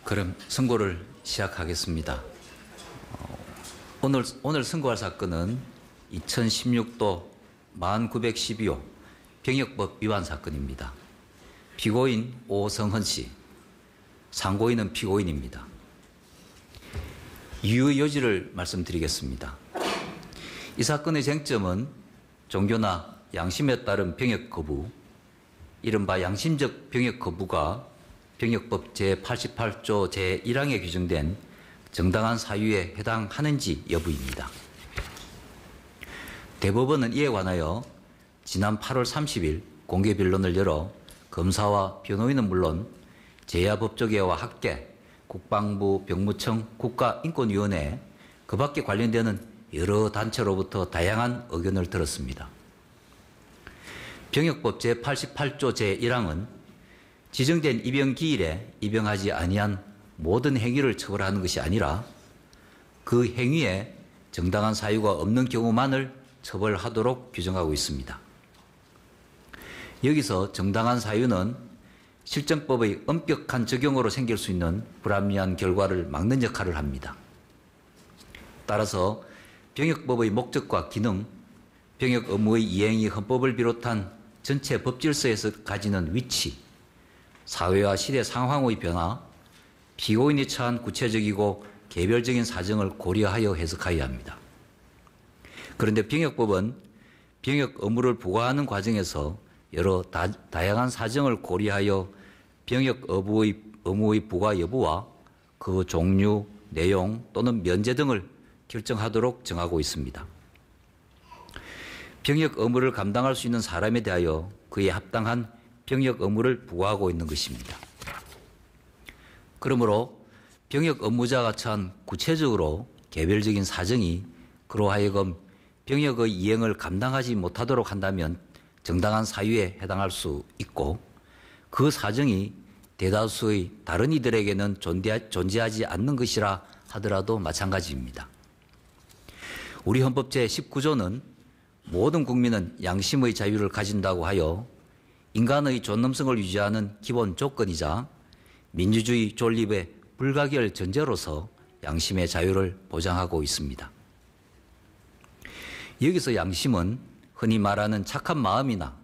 그럼 선고를 시작하겠습니다. 오늘 선고할 사건은 2016도 1912호 병역법 위반 사건입니다. 피고인 오성헌 씨, 상고인은 피고인입니다. 이유의 요지를 말씀드리겠습니다. 이 사건의 쟁점은 종교나 양심에 따른 병역 거부, 이른바 양심적 병역 거부가 병역법 제88조 제1항에 규정된 정당한 사유에 해당하는지 여부입니다. 대법원은 이에 관하여 지난 8월 30일 공개 변론을 열어 검사와 변호인은 물론 제야법조계와 학계, 국방부, 병무청, 국가인권위원회, 그 밖에 관련되는 여러 단체로부터 다양한 의견을 들었습니다. 병역법 제88조 제1항은 지정된 입영 기일에 입영하지 아니한 모든 행위를 처벌하는 것이 아니라 그 행위에 정당한 사유가 없는 경우만을 처벌하도록 규정하고 있습니다. 여기서 정당한 사유는 실정법의 엄격한 적용으로 생길 수 있는 불합리한 결과를 막는 역할을 합니다. 따라서 병역법의 목적과 기능, 병역 의무의 이행이 헌법을 비롯한 전체 법질서에서 가지는 위치, 사회와 시대 상황의 변화, 피고인이 처한 구체적이고 개별적인 사정을 고려하여 해석해야 합니다. 그런데 병역법은 병역 의무를 부과하는 과정에서 여러 다양한 사정을 고려하여 병역 의무의 부과 여부와 그 종류, 내용 또는 면제 등을 결정하도록 정하고 있습니다. 병역 의무를 감당할 수 있는 사람에 대하여 그에 합당한 병역 의무를 부과하고 있는 것입니다. 그러므로 병역 의무자가 처한 구체적으로 개별적인 사정이 그로 하여금 병역의 이행을 감당하지 못하도록 한다면 정당한 사유에 해당할 수 있고, 그 사정이 대다수의 다른 이들에게는 존재하지 않는 것이라 하더라도 마찬가지입니다. 우리 헌법 제19조는 모든 국민은 양심의 자유를 가진다고 하여 인간의 존엄성을 유지하는 기본 조건이자 민주주의 존립의 불가결 전제로서 양심의 자유를 보장하고 있습니다. 여기서 양심은 흔히 말하는 착한 마음이나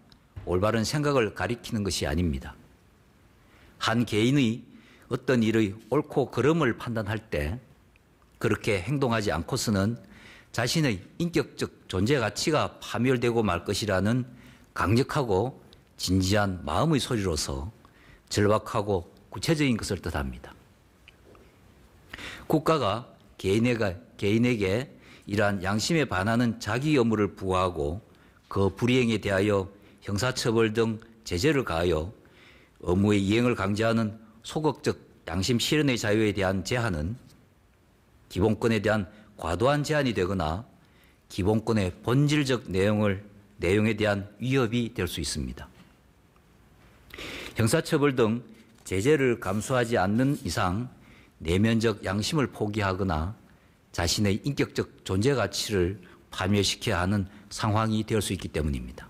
올바른 생각을 가리키는 것이 아닙니다. 한 개인의 어떤 일의 옳고 그름을 판단할 때 그렇게 행동하지 않고서는 자신의 인격적 존재 가치가 파멸되고 말 것이라는 강력하고 진지한 마음의 소리로서 절박하고 구체적인 것을 뜻합니다. 국가가 개인에게 이러한 양심에 반하는 자기 의무를 부과하고 그 불이행에 대하여 형사처벌 등 제재를 가하여 의무의 이행을 강제하는 소극적 양심 실현의 자유에 대한 제한은 기본권에 대한 과도한 제한이 되거나 기본권의 본질적 내용에 대한 위협이 될 수 있습니다. 형사처벌 등 제재를 감수하지 않는 이상 내면적 양심을 포기하거나 자신의 인격적 존재 가치를 파멸시켜야 하는 상황이 될 수 있기 때문입니다.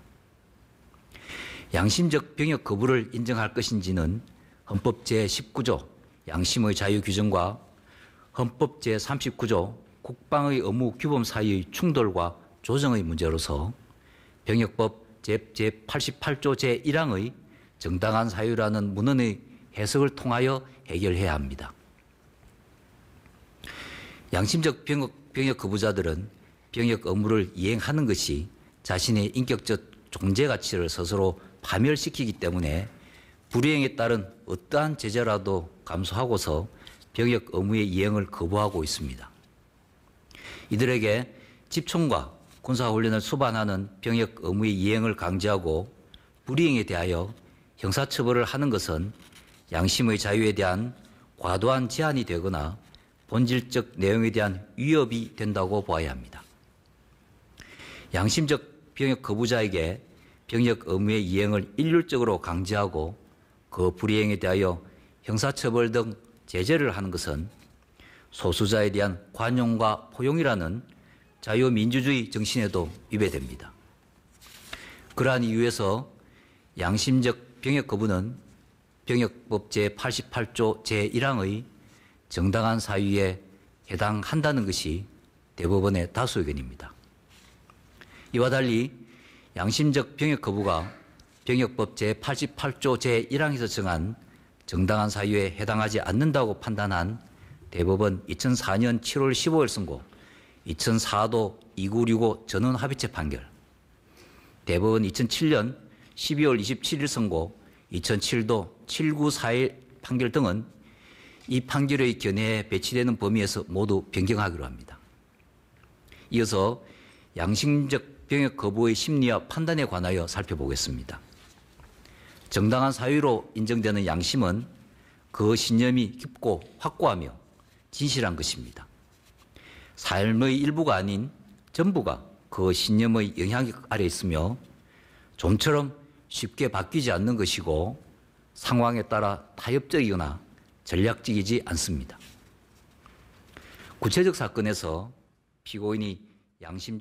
양심적 병역 거부를 인정할 것인지는 헌법 제19조 양심의 자유 규정과 헌법 제39조 국방의 의무 규범 사이의 충돌과 조정의 문제로서 병역법 제88조 제1항의 정당한 사유라는 문헌의 해석을 통하여 해결해야 합니다. 양심적 병역 거부자들은 병역 의무를 이행하는 것이 자신의 인격적 존재 가치를 스스로 파멸시키기 때문에 불이행에 따른 어떠한 제재라도 감수하고서 병역 의무의 이행을 거부하고 있습니다. 이들에게 집총과 군사훈련을 수반하는 병역 의무의 이행을 강제하고 불이행에 대하여 형사처벌을 하는 것은 양심의 자유에 대한 과도한 제한이 되거나 본질적 내용에 대한 위협이 된다고 보아야 합니다. 양심적 병역 거부자에게 병역 의무의 이행을 일률적으로 강제하고 그 불이행에 대하여 형사처벌 등 제재를 하는 것은 소수자에 대한 관용과 포용이라는 자유민주주의 정신에도 위배됩니다. 그러한 이유에서 양심적 병역 거부는 병역법 제88조 제1항의 정당한 사유에 해당한다는 것이 대법원의 다수 의견입니다. 이와 달리 양심적 병역 거부가 병역법 제88조 제1항에서 정한 정당한 사유에 해당하지 않는다고 판단한 대법원 2004년 7월 15일 선고, 2004도 2965 전원 합의체 판결, 대법원 2007년 12월 27일 선고, 2007도 7941 판결 등은 이 판결의 견해에 배치되는 범위에서 모두 변경하기로 합니다. 이어서 양심적 병역 거부의 심리와 판단에 관하여 살펴보겠습니다. 정당한 사유로 인정되는 양심은 그 신념이 깊고 확고하며 진실한 것입니다. 삶의 일부가 아닌 전부가 그 신념의 영향력 아래 있으며 좀처럼 쉽게 바뀌지 않는 것이고 상황에 따라 타협적이거나 전략적이지 않습니다. 구체적 사건에서 피고인이 양심